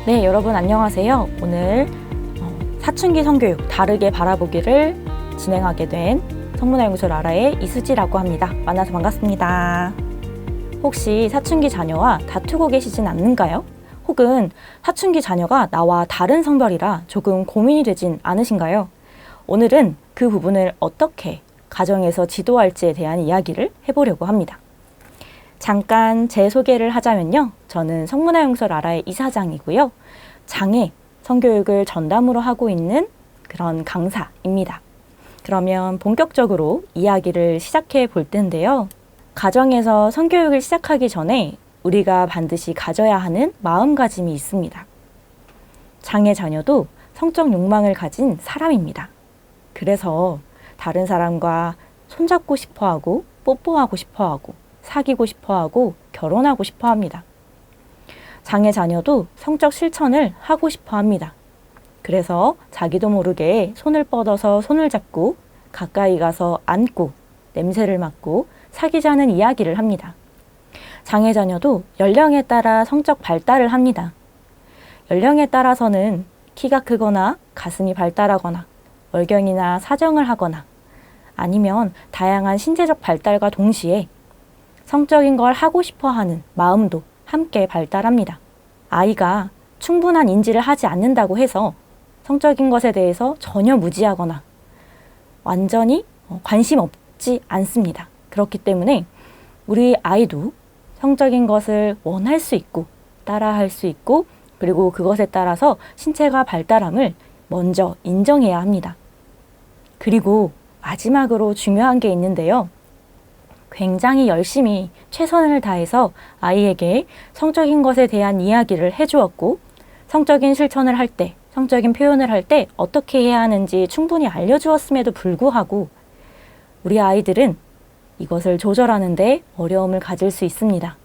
네, 여러분 안녕하세요. 오늘 사춘기 성교육 다르게 바라보기를 진행하게 된 성문화연구소 라라의 이수지라고 합니다. 만나서 반갑습니다. 혹시 사춘기 자녀와 다투고 계시진 않는가요? 혹은 사춘기 자녀가 나와 다른 성별이라 조금 고민이 되진 않으신가요? 오늘은 그 부분을 어떻게 가정에서 지도할지에 대한 이야기를 해보려고 합니다. 잠깐 제 소개를 하자면요. 저는 성문화연구소 라라의 이사장이고요. 장애 성교육을 전담으로 하고 있는 그런 강사입니다. 그러면 본격적으로 이야기를 시작해 볼 텐데요. 가정에서 성교육을 시작하기 전에 우리가 반드시 가져야 하는 마음가짐이 있습니다. 장애 자녀도 성적 욕망을 가진 사람입니다. 그래서 다른 사람과 손잡고 싶어하고 뽀뽀하고 싶어하고 사귀고 싶어하고 결혼하고 싶어합니다. 장애 자녀도 성적 실천을 하고 싶어합니다. 그래서 자기도 모르게 손을 뻗어서 손을 잡고 가까이 가서 안고 냄새를 맡고 사귀자는 이야기를 합니다. 장애 자녀도 연령에 따라 성적 발달을 합니다. 연령에 따라서는 키가 크거나 가슴이 발달하거나 월경이나 사정을 하거나 아니면 다양한 신체적 발달과 동시에 성적인 걸 하고 싶어 하는 마음도 함께 발달합니다. 아이가 충분한 인지를 하지 않는다고 해서 성적인 것에 대해서 전혀 무지하거나 완전히 관심 없지 않습니다. 그렇기 때문에 우리 아이도 성적인 것을 원할 수 있고 따라할 수 있고 그리고 그것에 따라서 신체가 발달함을 먼저 인정해야 합니다. 그리고 마지막으로 중요한 게 있는데요. 굉장히 열심히 최선을 다해서 아이에게 성적인 것에 대한 이야기를 해주었고 성적인 실천을 할 때, 성적인 표현을 할 때 어떻게 해야 하는지 충분히 알려주었음에도 불구하고 우리 아이들은 이것을 조절하는데 어려움을 가질 수 있습니다.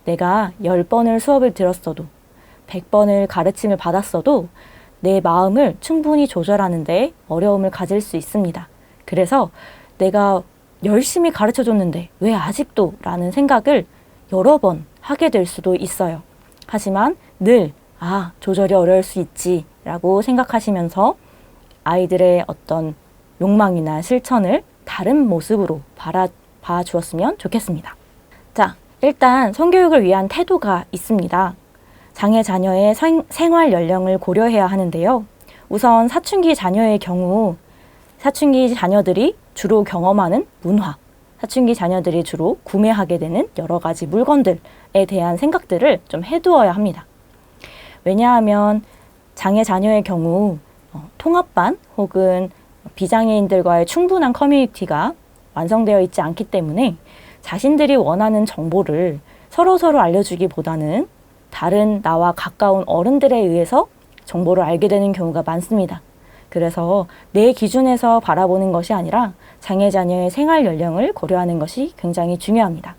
내가 10번을 수업을 들었어도 100번을 가르침을 받았어도 내 마음을 충분히 조절하는데 어려움을 가질 수 있습니다. 그래서 내가 열심히 가르쳐줬는데 왜 아직도? 라는 생각을 여러 번 하게 될 수도 있어요. 하지만 늘 조절이 어려울 수 있지 라고 생각하시면서 아이들의 어떤 욕망이나 실천을 다른 모습으로 바라봐 주었으면 좋겠습니다. 자, 일단 성교육을 위한 태도가 있습니다. 장애 자녀의 생활 연령을 고려해야 하는데요. 우선 사춘기 자녀의 경우 사춘기 자녀들이 주로 경험하는 문화, 사춘기 자녀들이 주로 구매하게 되는 여러 가지 물건들에 대한 생각들을 좀 해두어야 합니다. 왜냐하면 장애 자녀의 경우 통합반 혹은 비장애인들과의 충분한 커뮤니티가 완성되어 있지 않기 때문에 자신들이 원하는 정보를 서로서로 알려주기보다는 다른 나와 가까운 어른들에 의해서 정보를 알게 되는 경우가 많습니다. 그래서 내 기준에서 바라보는 것이 아니라 장애 자녀의 생활 연령을 고려하는 것이 굉장히 중요합니다.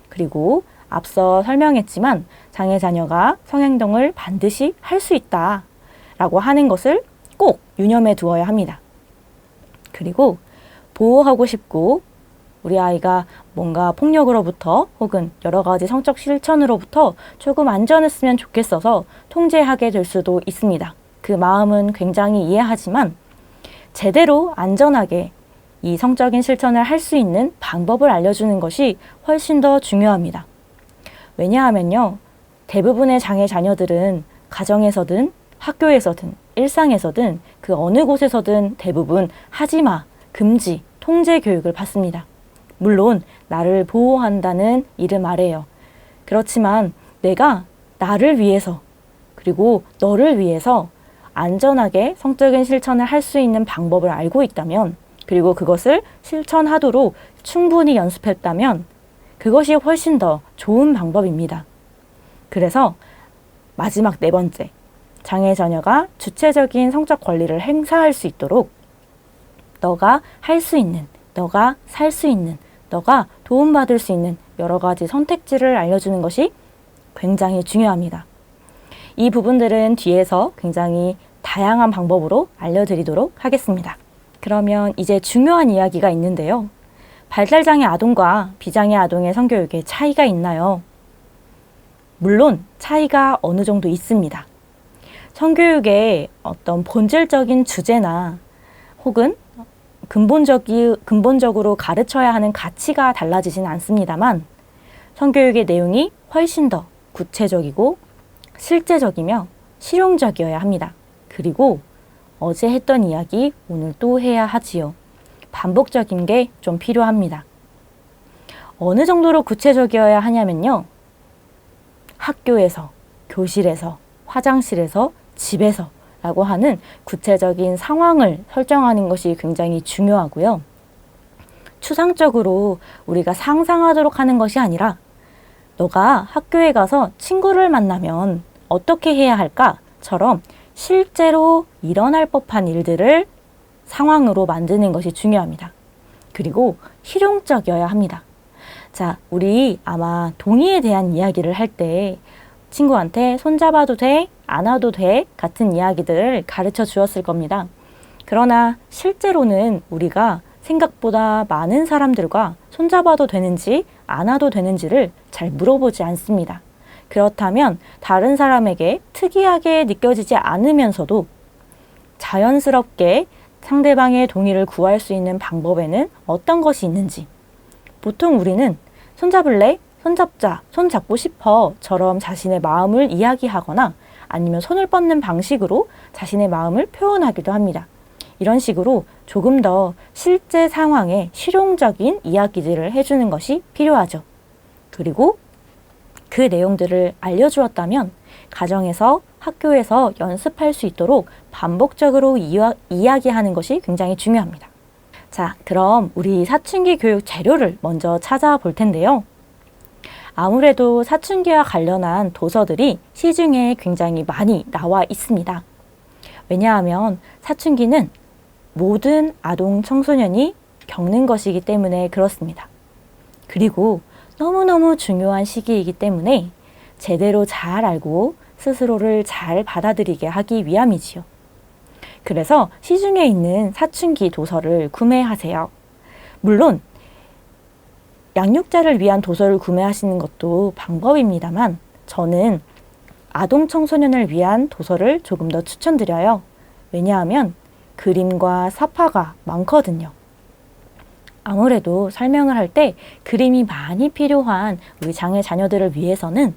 그리고 앞서 설명했지만 장애 자녀가 성행동을 반드시 할 수 있다라고 하는 것을 꼭 유념해 두어야 합니다. 그리고 보호하고 싶고 우리 아이가 뭔가 폭력으로부터 혹은 여러 가지 성적 실천으로부터 조금 안전했으면 좋겠어서 통제하게 될 수도 있습니다. 그 마음은 굉장히 이해하지만 제대로 안전하게 이 성적인 실천을 할 수 있는 방법을 알려주는 것이 훨씬 더 중요합니다. 왜냐하면요. 대부분의 장애 자녀들은 가정에서든 학교에서든 일상에서든 그 어느 곳에서든 대부분 하지마, 금지, 통제 교육을 받습니다. 물론 나를 보호한다는 이름 아래요. 그렇지만 내가 나를 위해서 그리고 너를 위해서 안전하게 성적인 실천을 할 수 있는 방법을 알고 있다면 그리고 그것을 실천하도록 충분히 연습했다면 그것이 훨씬 더 좋은 방법입니다. 그래서 마지막 4번째, 장애 자녀가 주체적인 성적 권리를 행사할 수 있도록 너가 할 수 있는, 너가 살 수 있는, 너가 도움받을 수 있는 여러 가지 선택지를 알려주는 것이 굉장히 중요합니다. 이 부분들은 뒤에서 굉장히 다양한 방법으로 알려드리도록 하겠습니다. 그러면 이제 중요한 이야기가 있는데요. 발달장애 아동과 비장애 아동의 성교육에 차이가 있나요? 물론 차이가 어느 정도 있습니다. 성교육의 어떤 본질적인 주제나 혹은 근본적으로 가르쳐야 하는 가치가 달라지진 않습니다만 성교육의 내용이 훨씬 더 구체적이고 실제적이며 실용적이어야 합니다. 그리고 어제 했던 이야기 오늘 또 해야 하지요. 반복적인 게 좀 필요합니다. 어느 정도로 구체적이어야 하냐면요. 학교에서, 교실에서, 화장실에서, 집에서 라고 하는 구체적인 상황을 설정하는 것이 굉장히 중요하고요. 추상적으로 우리가 상상하도록 하는 것이 아니라 너가 학교에 가서 친구를 만나면 어떻게 해야 할까?처럼 실제로 일어날 법한 일들을 상황으로 만드는 것이 중요합니다. 그리고 실용적이어야 합니다. 자, 우리 아마 동의에 대한 이야기를 할 때 친구한테 손잡아도 돼? 안아도 돼? 같은 이야기들을 가르쳐 주었을 겁니다. 그러나 실제로는 우리가 생각보다 많은 사람들과 손잡아도 되는지 안아도 되는지를 잘 물어보지 않습니다. 그렇다면 다른 사람에게 특이하게 느껴지지 않으면서도 자연스럽게 상대방의 동의를 구할 수 있는 방법에는 어떤 것이 있는지, 보통 우리는 손잡을래? 손잡자, 손잡고 싶어 처럼 자신의 마음을 이야기하거나 아니면 손을 뻗는 방식으로 자신의 마음을 표현하기도 합니다. 이런 식으로 조금 더 실제 상황에 실용적인 이야기들을 해주는 것이 필요하죠. 그리고 그 내용들을 알려주었다면 가정에서, 학교에서 연습할 수 있도록 반복적으로 이야기하는 것이 굉장히 중요합니다. 자, 그럼 우리 사춘기 교육 재료를 먼저 찾아볼 텐데요. 아무래도 사춘기와 관련한 도서들이 시중에 굉장히 많이 나와 있습니다. 왜냐하면 사춘기는 모든 아동 청소년이 겪는 것이기 때문에 그렇습니다. 그리고 너무너무 중요한 시기이기 때문에 제대로 잘 알고 스스로를 잘 받아들이게 하기 위함이지요. 그래서 시중에 있는 사춘기 도서를 구매하세요. 물론 양육자를 위한 도서를 구매하시는 것도 방법입니다만 저는 아동 청소년을 위한 도서를 조금 더 추천드려요. 왜냐하면 그림과 사파가 많거든요. 아무래도 설명을 할 때 그림이 많이 필요한 우리 장애 자녀들을 위해서는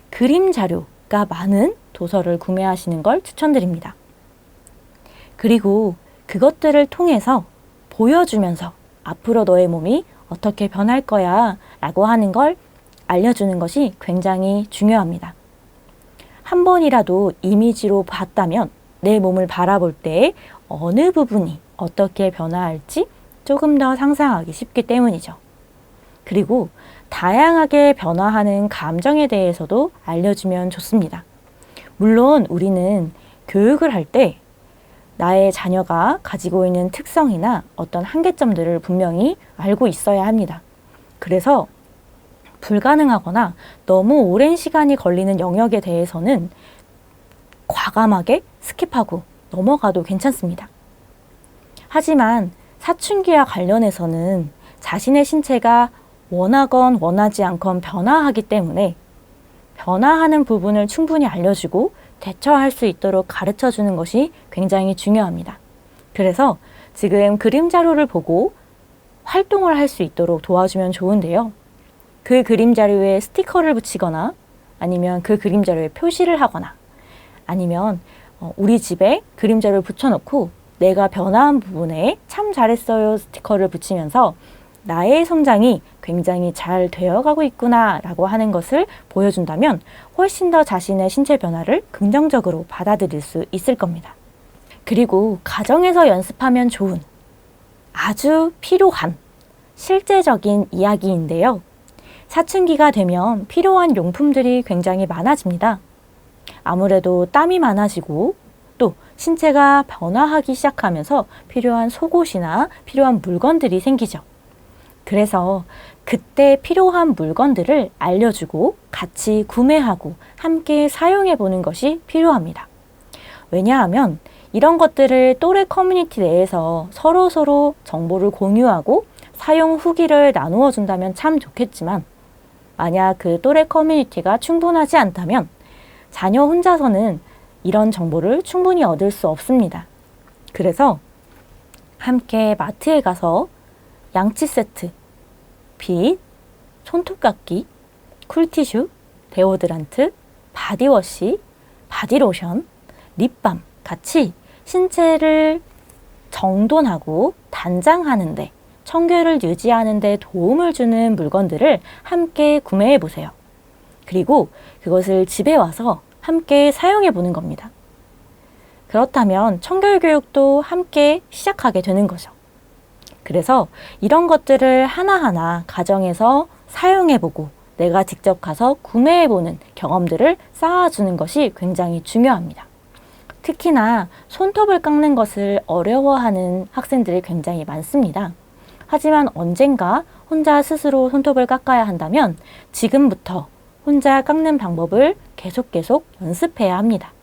그림 자료가 많은 도서를 구매하시는 걸 추천드립니다. 그리고 그것들을 통해서 보여주면서 앞으로 너의 몸이 어떻게 변할 거야 라고 하는 걸 알려주는 것이 굉장히 중요합니다. 한 번이라도 이미지로 봤다면 내 몸을 바라볼 때 어느 부분이 어떻게 변화할지 조금 더 상상하기 쉽기 때문이죠. 그리고 다양하게 변화하는 감정에 대해서도 알려주면 좋습니다. 물론 우리는 교육을 할 때 나의 자녀가 가지고 있는 특성이나 어떤 한계점들을 분명히 알고 있어야 합니다. 그래서 불가능하거나 너무 오랜 시간이 걸리는 영역에 대해서는 과감하게 스킵하고 넘어가도 괜찮습니다. 하지만 사춘기와 관련해서는 자신의 신체가 원하건 원하지 않건 변화하기 때문에 변화하는 부분을 충분히 알려주고 대처할 수 있도록 가르쳐 주는 것이 굉장히 중요합니다. 그래서 지금 그림 자료를 보고 활동을 할 수 있도록 도와주면 좋은데요. 그 그림 자료에 스티커를 붙이거나 아니면 그 그림 자료에 표시를 하거나 아니면 우리 집에 그림 자료를 붙여놓고 내가 변화한 부분에 참 잘했어요 스티커를 붙이면서 나의 성장이 굉장히 잘 되어가고 있구나 라고 하는 것을 보여준다면 훨씬 더 자신의 신체 변화를 긍정적으로 받아들일 수 있을 겁니다. 그리고 가정에서 연습하면 좋은 아주 필요한 실제적인 이야기인데요. 사춘기가 되면 필요한 용품들이 굉장히 많아집니다. 아무래도 땀이 많아지고 또 신체가 변화하기 시작하면서 필요한 속옷이나 필요한 물건들이 생기죠. 그래서 그때 필요한 물건들을 알려주고 같이 구매하고 함께 사용해 보는 것이 필요합니다. 왜냐하면 이런 것들을 또래 커뮤니티 내에서 서로 정보를 공유하고 사용 후기를 나누어 준다면 참 좋겠지만 만약 그 또래 커뮤니티가 충분하지 않다면 자녀 혼자서는 이런 정보를 충분히 얻을 수 없습니다. 그래서 함께 마트에 가서 양치 세트, 빗, 손톱깎이, 쿨티슈, 데오드란트, 바디워시, 바디로션, 립밤 같이 신체를 정돈하고 단장하는데, 청결을 유지하는데 도움을 주는 물건들을 함께 구매해 보세요. 그리고 그것을 집에 와서 함께 사용해 보는 겁니다. 그렇다면 청결 교육도 함께 시작하게 되는 거죠. 그래서 이런 것들을 하나하나 가정에서 사용해 보고 내가 직접 가서 구매해 보는 경험들을 쌓아주는 것이 굉장히 중요합니다. 특히나 손톱을 깎는 것을 어려워하는 학생들이 굉장히 많습니다. 하지만 언젠가 혼자 스스로 손톱을 깎아야 한다면 지금부터 혼자 깎는 방법을 계속 연습해야 합니다.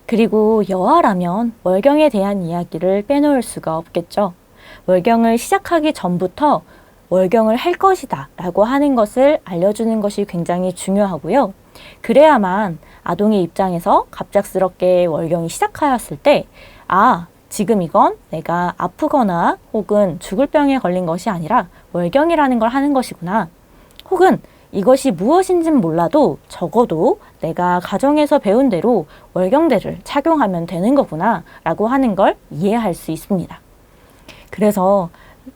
그리고 여아라면 월경에 대한 이야기를 빼놓을 수가 없겠죠. 월경을 시작하기 전부터 월경을 할 것이다 라고 하는 것을 알려주는 것이 굉장히 중요하고요. 그래야만 아동의 입장에서 갑작스럽게 월경이 시작하였을 때, 지금 이건 내가 아프거나 혹은 죽을 병에 걸린 것이 아니라 월경이라는 걸 하는 것이구나. 혹은 이것이 무엇인지는 몰라도 적어도 내가 가정에서 배운 대로 월경대를 착용하면 되는 거구나 라고 하는 걸 이해할 수 있습니다. 그래서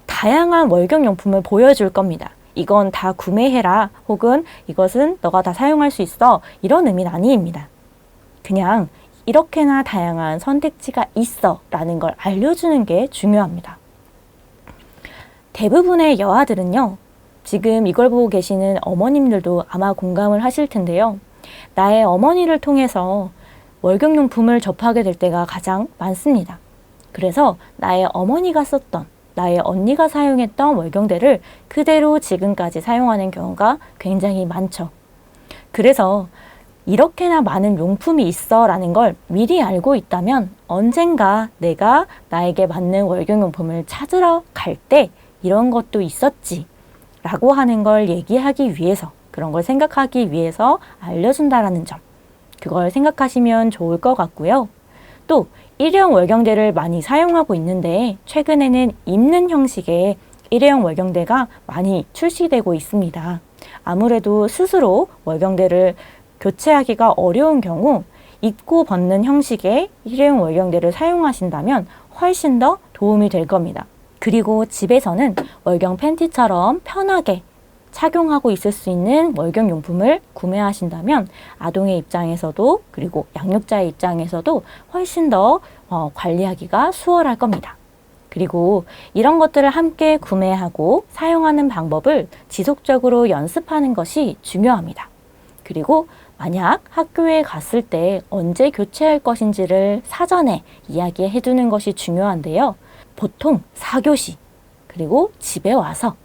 다양한 월경용품을 보여줄 겁니다. 이건 다 구매해라, 혹은 이것은 너가 다 사용할 수 있어, 이런 의미는 아닙니다. 그냥 이렇게나 다양한 선택지가 있어 라는 걸 알려주는 게 중요합니다. 대부분의 여아들은요, 지금 이걸 보고 계시는 어머님들도 아마 공감을 하실 텐데요. 나의 어머니를 통해서 월경용품을 접하게 될 때가 가장 많습니다. 그래서 나의 어머니가 썼던, 나의 언니가 사용했던 월경대를 그대로 지금까지 사용하는 경우가 굉장히 많죠. 그래서 이렇게나 많은 용품이 있어 라는 걸 미리 알고 있다면 언젠가 내가 나에게 맞는 월경용품을 찾으러 갈 때 이런 것도 있었지 라고 하는 걸 얘기하기 위해서, 그런 걸 생각하기 위해서 알려준다라는 점, 그걸 생각하시면 좋을 것 같고요. 또 일회용 월경대를 많이 사용하고 있는데 최근에는 입는 형식의 일회용 월경대가 많이 출시되고 있습니다. 아무래도 스스로 월경대를 교체하기가 어려운 경우 입고 벗는 형식의 일회용 월경대를 사용하신다면 훨씬 더 도움이 될 겁니다. 그리고 집에서는 월경 팬티처럼 편하게 착용하고 있을 수 있는 월경용품을 구매하신다면 아동의 입장에서도 그리고 양육자의 입장에서도 훨씬 더 관리하기가 수월할 겁니다. 그리고 이런 것들을 함께 구매하고 사용하는 방법을 지속적으로 연습하는 것이 중요합니다. 그리고 만약 학교에 갔을 때 언제 교체할 것인지를 사전에 이야기해 두는 것이 중요한데요. 보통 4교시, 그리고 집에 와서,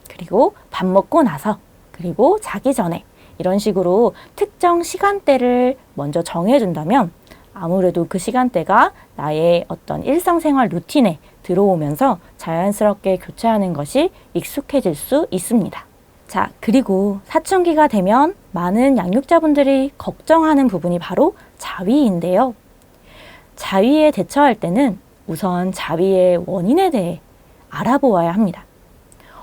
그리고 밥 먹고 나서, 그리고 자기 전에, 이런 식으로 특정 시간대를 먼저 정해준다면 아무래도 그 시간대가 나의 어떤 일상생활 루틴에 들어오면서 자연스럽게 교체하는 것이 익숙해질 수 있습니다. 자, 그리고 사춘기가 되면 많은 양육자분들이 걱정하는 부분이 바로 자위인데요. 자위에 대처할 때는 우선 자위의 원인에 대해 알아보아야 합니다.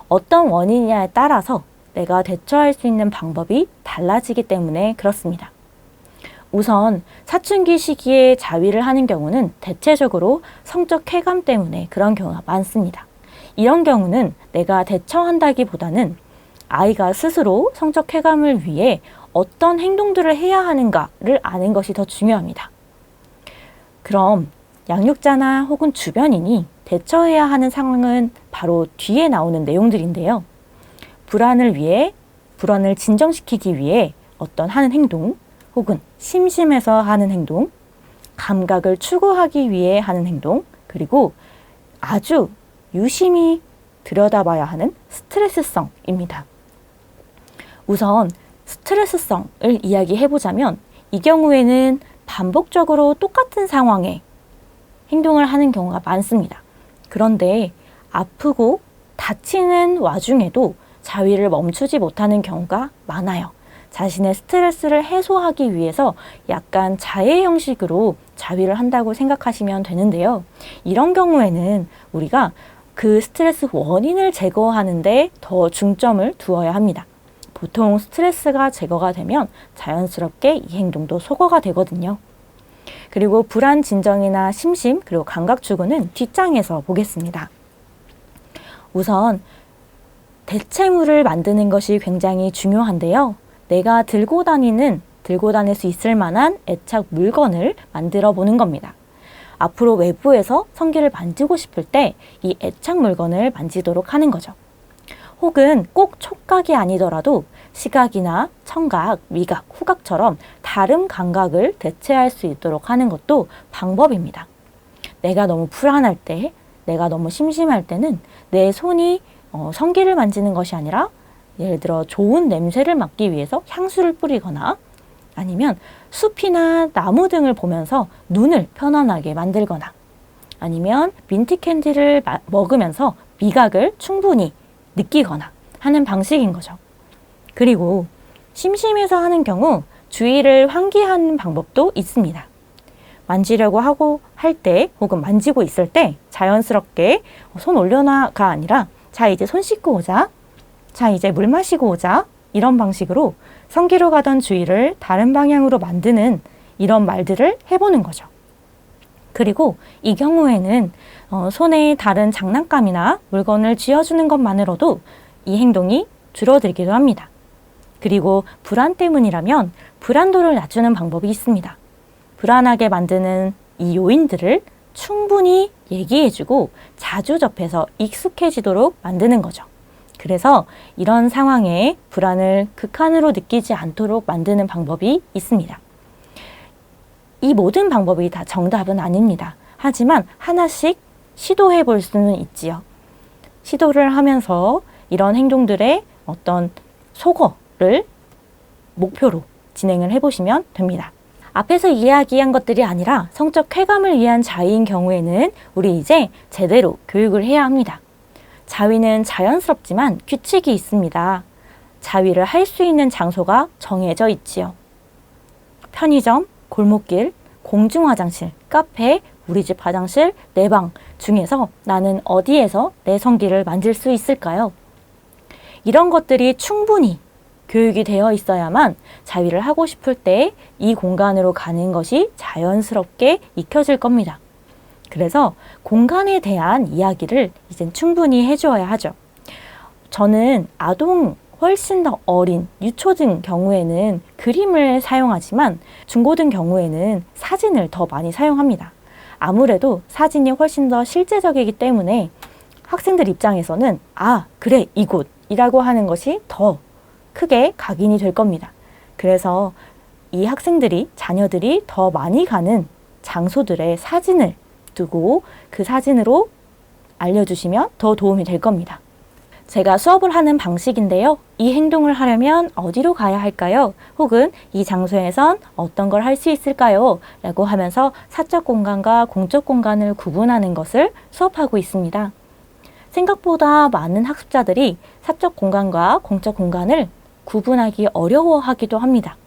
어떤 원인이냐에 따라서 내가 대처할 수 있는 방법이 달라지기 때문에 그렇습니다. 우선 사춘기 시기에 자위를 하는 경우는 대체적으로 성적 쾌감 때문에 그런 경우가 많습니다. 이런 경우는 내가 대처한다기보다는 아이가 스스로 성적 쾌감을 위해 어떤 행동들을 해야 하는가를 아는 것이 더 중요합니다. 그럼 양육자나 혹은 주변인이 대처해야 하는 상황은 바로 뒤에 나오는 내용들인데요. 불안을 진정시키기 위해 어떤 하는 행동, 혹은 심심해서 하는 행동, 감각을 추구하기 위해 하는 행동, 그리고 아주 유심히 들여다봐야 하는 스트레스성입니다. 우선 스트레스성을 이야기해보자면 이 경우에는 반복적으로 똑같은 상황에 행동을 하는 경우가 많습니다. 그런데 아프고 다치는 와중에도 자위를 멈추지 못하는 경우가 많아요. 자신의 스트레스를 해소하기 위해서 약간 자해 형식으로 자위를 한다고 생각하시면 되는데요. 이런 경우에는 우리가 그 스트레스 원인을 제거하는데 더 중점을 두어야 합니다. 보통 스트레스가 제거가 되면 자연스럽게 이 행동도 소거가 되거든요. 그리고 불안 진정이나 심심, 그리고 감각 추구는 뒷장에서 보겠습니다. 우선 대체물을 만드는 것이 굉장히 중요한데요. 내가 들고 다닐 수 있을 만한 애착 물건을 만들어 보는 겁니다. 앞으로 외부에서 성기를 만지고 싶을 때 이 애착 물건을 만지도록 하는 거죠. 혹은 꼭 촉각이 아니더라도 시각이나 청각, 미각, 후각처럼 다른 감각을 대체할 수 있도록 하는 것도 방법입니다. 내가 너무 불안할 때, 내가 너무 심심할 때는 내 손이 성기를 만지는 것이 아니라 예를 들어 좋은 냄새를 맡기 위해서 향수를 뿌리거나 아니면 숲이나 나무 등을 보면서 눈을 편안하게 만들거나 아니면 민트 캔디를 먹으면서 미각을 충분히 느끼거나 하는 방식인 거죠. 그리고 심심해서 하는 경우 주의를 환기하는 방법도 있습니다. 만지려고 하고 할 때 혹은 만지고 있을 때 자연스럽게 손 올려놔가 아니라 자 이제 손 씻고 오자, 자 이제 물 마시고 오자 이런 방식으로 성기로 가던 주의를 다른 방향으로 만드는 이런 말들을 해보는 거죠. 그리고 이 경우에는 손에 다른 장난감이나 물건을 쥐어주는 것만으로도 이 행동이 줄어들기도 합니다. 그리고 불안 때문이라면 불안도를 낮추는 방법이 있습니다. 불안하게 만드는 이 요인들을 충분히 얘기해주고 자주 접해서 익숙해지도록 만드는 거죠. 그래서 이런 상황에 불안을 극한으로 느끼지 않도록 만드는 방법이 있습니다. 이 모든 방법이 다 정답은 아닙니다. 하지만 하나씩 시도해 볼 수는 있지요. 시도를 하면서 이런 행동들의 어떤 소거를 목표로 진행을 해보시면 됩니다. 앞에서 이야기한 것들이 아니라 성적 쾌감을 위한 자위인 경우에는 우리 이제 제대로 교육을 해야 합니다. 자위는 자연스럽지만 규칙이 있습니다. 자위를 할 수 있는 장소가 정해져 있지요. 편의점, 골목길, 공중화장실, 카페, 우리 집 화장실, 내 방 중에서 나는 어디에서 내 성기를 만질 수 있을까요? 이런 것들이 충분히 교육이 되어 있어야만 자위를 하고 싶을 때 이 공간으로 가는 것이 자연스럽게 익혀질 겁니다. 그래서 공간에 대한 이야기를 이젠 충분히 해주어야 하죠. 저는 아동 훨씬 더 어린 유초등 경우에는 그림을 사용하지만 중고등 경우에는 사진을 더 많이 사용합니다. 아무래도 사진이 훨씬 더 실제적이기 때문에 학생들 입장에서는 아, 그래, 이곳이라고 하는 것이 더 크게 각인이 될 겁니다. 그래서 이 학생들이, 자녀들이 더 많이 가는 장소들의 사진을 두고 그 사진으로 알려주시면 더 도움이 될 겁니다. 제가 수업을 하는 방식인데요. 이 행동을 하려면 어디로 가야 할까요? 혹은 이 장소에선 어떤 걸 할 수 있을까요? 라고 하면서 사적 공간과 공적 공간을 구분하는 것을 수업하고 있습니다. 생각보다 많은 학습자들이 사적 공간과 공적 공간을 구분하기 어려워하기도 합니다.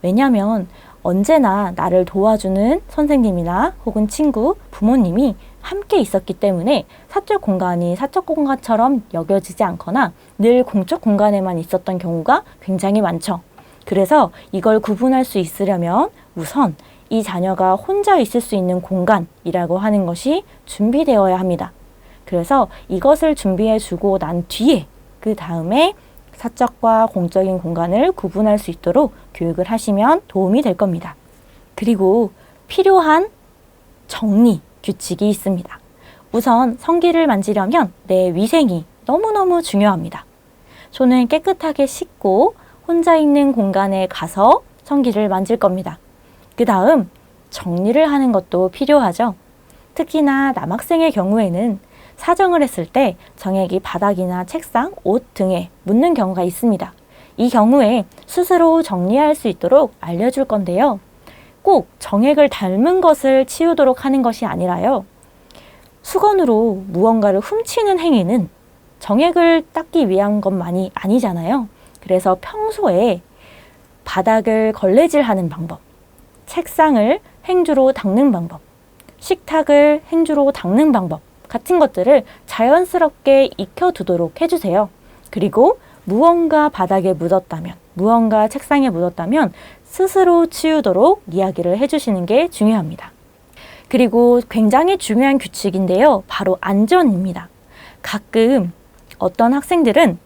왜냐하면 언제나 나를 도와주는 선생님이나 혹은 친구, 부모님이 함께 있었기 때문에 사적 공간이 사적 공간처럼 여겨지지 않거나 늘 공적 공간에만 있었던 경우가 굉장히 많죠. 그래서 이걸 구분할 수 있으려면 우선 이 자녀가 혼자 있을 수 있는 공간이라고 하는 것이 준비되어야 합니다. 그래서 이것을 준비해 주고 난 뒤에 그 다음에 사적과 공적인 공간을 구분할 수 있도록 교육을 하시면 도움이 될 겁니다. 그리고 필요한 정리, 규칙이 있습니다. 우선 성기를 만지려면 내 위생이 너무너무 중요합니다. 손을 깨끗하게 씻고 혼자 있는 공간에 가서 성기를 만질 겁니다. 그 다음 정리를 하는 것도 필요하죠. 특히나 남학생의 경우에는 사정을 했을 때 정액이 바닥이나 책상, 옷 등에 묻는 경우가 있습니다. 이 경우에 스스로 정리할 수 있도록 알려줄 건데요. 꼭 정액을 닮은 것을 치우도록 하는 것이 아니라요. 수건으로 무언가를 훔치는 행위는 정액을 닦기 위한 것만이 아니잖아요. 그래서 평소에 바닥을 걸레질하는 방법, 책상을 행주로 닦는 방법, 식탁을 행주로 닦는 방법 같은 것들을 자연스럽게 익혀두도록 해주세요. 그리고 무언가 바닥에 묻었다면, 무언가 책상에 묻었다면 스스로 치우도록 이야기를 해주시는 게 중요합니다. 그리고 굉장히 중요한 규칙인데요. 바로 안전입니다. 가끔 어떤 학생들은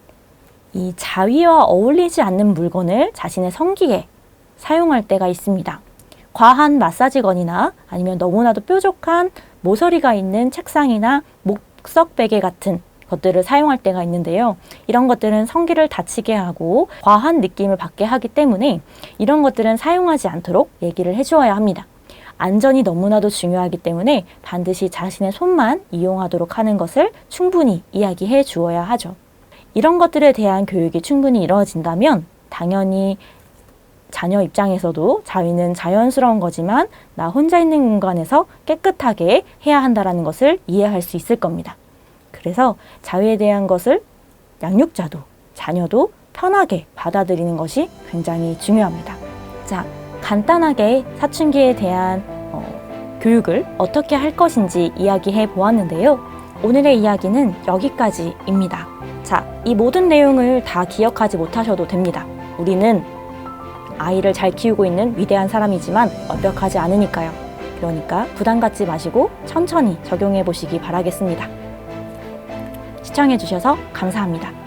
이 자위와 어울리지 않는 물건을 자신의 성기에 사용할 때가 있습니다. 과한 마사지건이나 아니면 너무나도 뾰족한 모서리가 있는 책상이나 목석 베개 같은 것들을 사용할 때가 있는데요. 이런 것들은 성기를 다치게 하고 과한 느낌을 받게 하기 때문에 이런 것들은 사용하지 않도록 얘기를 해주어야 합니다. 안전이 너무나도 중요하기 때문에 반드시 자신의 손만 이용하도록 하는 것을 충분히 이야기해 주어야 하죠. 이런 것들에 대한 교육이 충분히 이루어진다면 당연히 자녀 입장에서도 자위는 자연스러운 거지만 나 혼자 있는 공간에서 깨끗하게 해야 한다는 것을 이해할 수 있을 겁니다. 그래서 자위에 대한 것을 양육자도 자녀도 편하게 받아들이는 것이 굉장히 중요합니다. 자, 간단하게 사춘기에 대한 교육을 어떻게 할 것인지 이야기해 보았는데요. 오늘의 이야기는 여기까지입니다. 자, 이 모든 내용을 다 기억하지 못하셔도 됩니다. 우리는 아이를 잘 키우고 있는 위대한 사람이지만 완벽하지 않으니까요. 그러니까 부담 갖지 마시고 천천히 적용해 보시기 바라겠습니다. 시청해 주셔서 감사합니다.